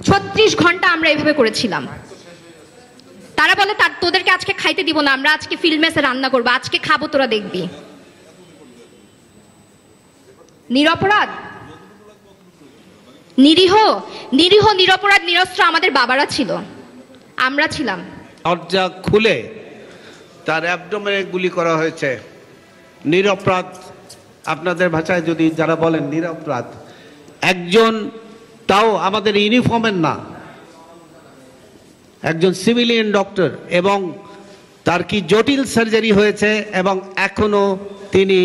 36 ঘন্টা আমরা এইভাবে করেছিলাম। তারা বলে তোদেরকে আজকে খাইতে দিব না, আমরা আজকে ফিল্ড মেসে রান্না করবো, আজকে খাবো, তোরা দেখবি। নিরপরাধ, নিরীহ নিরীহ নিরপরাধ নিরস্ত্র আমাদের বাবারা ছিল, আমরা ছিলাম। দরজা খুলে তার অ্যাবডোমেনে গুলি করা হয়েছে। নিরপরাধ, আপনাদের ভাষায় যদি যারা বলেন নিরপরাধ, একজন তাও আমাদের ইউনিফর্মের না, একজন সিভিলিয়ান ডক্টর, এবং তার কি জটিল সার্জারি হয়েছে এবং এখনো তিনি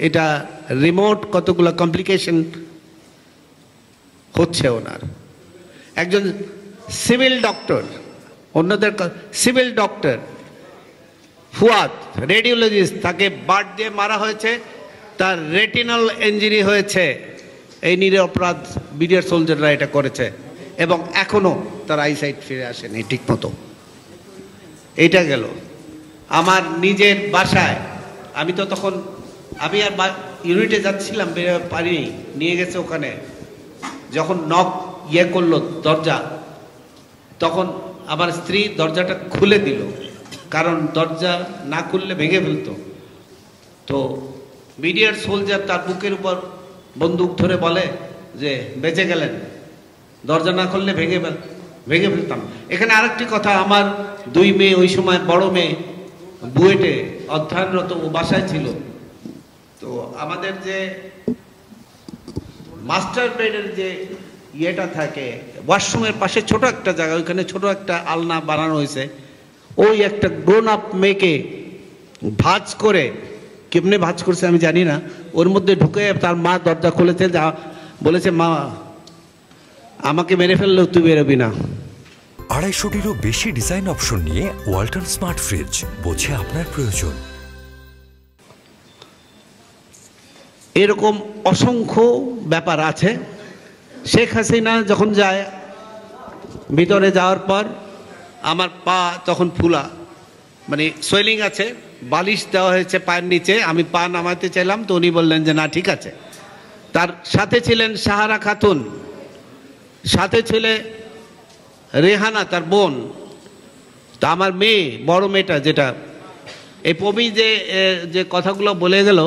এটা রিমোট কতগুলো কমপ্লিকেশন হচ্ছে ওনার। একজন সিভিল ডক্টর, অন্যদের সিভিল ডক্টর ফুয়াদ রেডিওলজিস্ট, তাকে বার্ড দিয়ে মারা হয়েছে, তার রেটিনাল ইনজুরি হয়েছে। এই নিরপরাধ বিডিআর সোলজাররা এটা করেছে এবং এখনো তার আইসাইট ফিরে আসেনি ঠিক মতো। এইটা গেল আমার নিজের বাসায়। আমি তো তখন আমি আর ইউনিটে যাচ্ছিলাম, পারিনি, নিয়ে গেছে ওখানে। যখন নক করলো দরজা, তখন আমার স্ত্রী দরজাটা খুলে দিল, কারণ দরজা না খুললে ভেঙে ফেলতো। তো বিডিআর সোলজার তার বুকের উপর বন্দুক ধরে বলে যে বেঁচে গেলেন, দরজা না খুললে ভেঙে ফেলতাম। এখানে আরেকটি কথা, আমার 2 মেয়ে, ওই সময় বড় মেয়ে বুয়েটে অধ্যয়নরত, ও বাসায় ছিল। তো আমাদের যে মাস্টার বেডের যে ইয়েটা থাকে, ওয়াশরুমের পাশে ছোট একটা জায়গা, ওইখানে ছোট একটা আলনা বানানো হয়েছে। ওই একটা গ্রোন আপ মেয়েকে ভাঁজ করে, কেমনে ভাঁজ করছে আমি জানি না, ওর মধ্যে ঢুকে তার মা দরজা খুলেছে, যা বলেছে, মা আমাকে মেরে ফেললেও তুই বেরোবি না। 250-টিরও বেশি ডিজাইন অপশন নিয়ে ওয়ালটন স্মার্ট ফ্রিজ, বোঝে আপনার প্রয়োজন। এরকম অসংখ্য ব্যাপার আছে। শেখ হাসিনা যখন যায়, ভিতরে যাওয়ার পর আমার পা তখন ফুলা, মানে সোয়েলিং আছে, বালিশ দেওয়া হয়েছে পায়ের নিচে। আমি পা নামাতে চাইলাম, তো উনি বললেন যে না ঠিক আছে। তার সাথে ছিলেন সাহারা খাতুন, সাথে ছিল রেহানা তার বোন। তা আমার মেয়ে, বড় মেয়েটা, যেটা এই পমি যে কথাগুলো বলে গেল,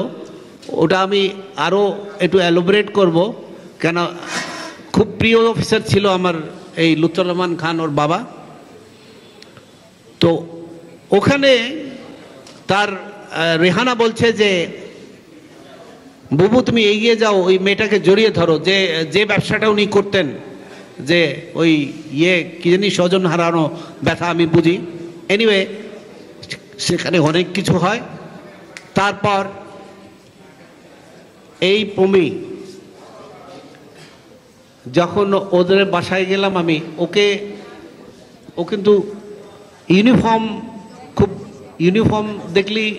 ওটা আমি আরও একটু এলোবরেট করব, কেন খুব প্রিয় অফিসার ছিল আমার এই লুৎফর রহমান খান, ওর বাবা। তো ওখানে তার রেহানা বলছে যে বুবু তুমি এগিয়ে যাও, ওই মেয়েটাকে জড়িয়ে ধরো। যে ব্যবসাটা উনি করতেন, যে ওই কি জানি স্বজন হারানো ব্যথা, আমি বুঝি। এনিওয়ে সেখানে অনেক কিছু হয়। তারপর এই পমি যখন ওদের বাসায় গেলাম আমি, ও কিন্তু ইউনিফর্ম দেখলেই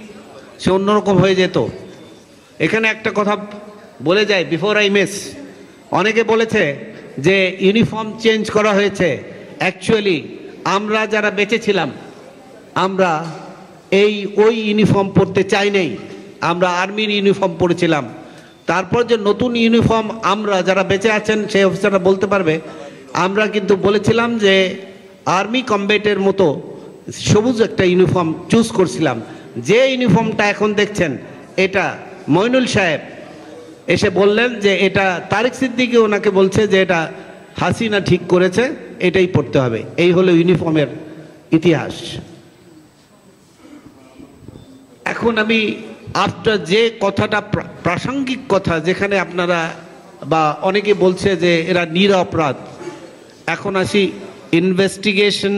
সে অন্যরকম হয়ে যেত। এখানে একটা কথা বলে যায়, বিফোর আই মিস, অনেকে বলেছে যে ইউনিফর্ম চেঞ্জ করা হয়েছে। অ্যাকচুয়ালি আমরা যারা বেঁচে ছিলাম, আমরা ওই ইউনিফর্ম পরতে চাই নাই, আমরা আর্মির ইউনিফর্ম পরেছিলাম। তারপর যে নতুন ইউনিফর্ম, আমরা যারা বেঁচে আছেন সেই অফিসাররা বলতে পারবে, আমরা কিন্তু বলেছিলাম যে আর্মি কমব্যাটের মতো সবুজ একটা ইউনিফর্ম চুজ করছিলাম। যে ইউনিফর্মটা এখন দেখছেন, এটা মইনুল সাহেব এসে বললেন যে এটা তারিক সিদ্দিকী ওনাকে বলছে যে এটা হাসিনা ঠিক করেছে, এটাই পড়তে হবে। এই হলো ইউনিফর্মের ইতিহাস। এখন আমি আফটার যে কথাটা প্রাসঙ্গিক কথা, যেখানে আপনারা বা অনেকে বলছে যে এরা নিরপরাধ, এখন আসি ইনভেস্টিগেশন